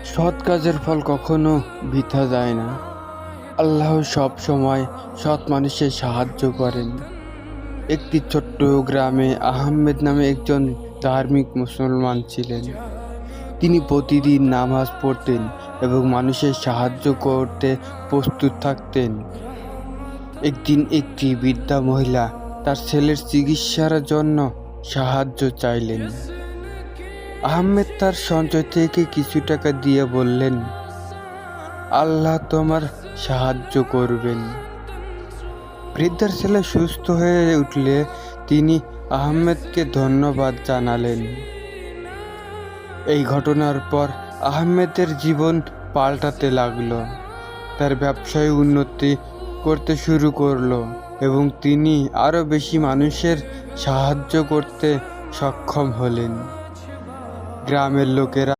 সৎ কাজের ফল কখনো বৃথা যায় না। আল্লাহ সব সময় সৎ মানুষের সাহায্য করেন। একটি ছোট্ট গ্রামে আহমেদ নামে একজন ধার্মিক মুসলমান ছিলেন। তিনি প্রতিদিন নামাজ পড়তেন এবং মানুষের সাহায্য করতে প্রস্তুত থাকতেন। একদিন একটি বৃদ্ধা মহিলা তার ছেলের চিকিৎসার জন্য সাহায্য চাইলেন। আহমেদ তার সঞ্চয় থেকে কিছু টাকা দিয়ে বললেন, আল্লাহ তোমার সাহায্য করবেন। বৃদ্ধার ছেলে সুস্থ হয়ে উঠলে তিনি আহমেদকে ধন্যবাদ জানালেন। এই ঘটনার পর আহমেদের জীবন পাল্টাতে লাগলো। তার ব্যবসায় উন্নতি করতে শুরু করলো এবং তিনি আরো বেশি মানুষের সাহায্য করতে সক্ষম হলেন। গ্রামের লোকেরা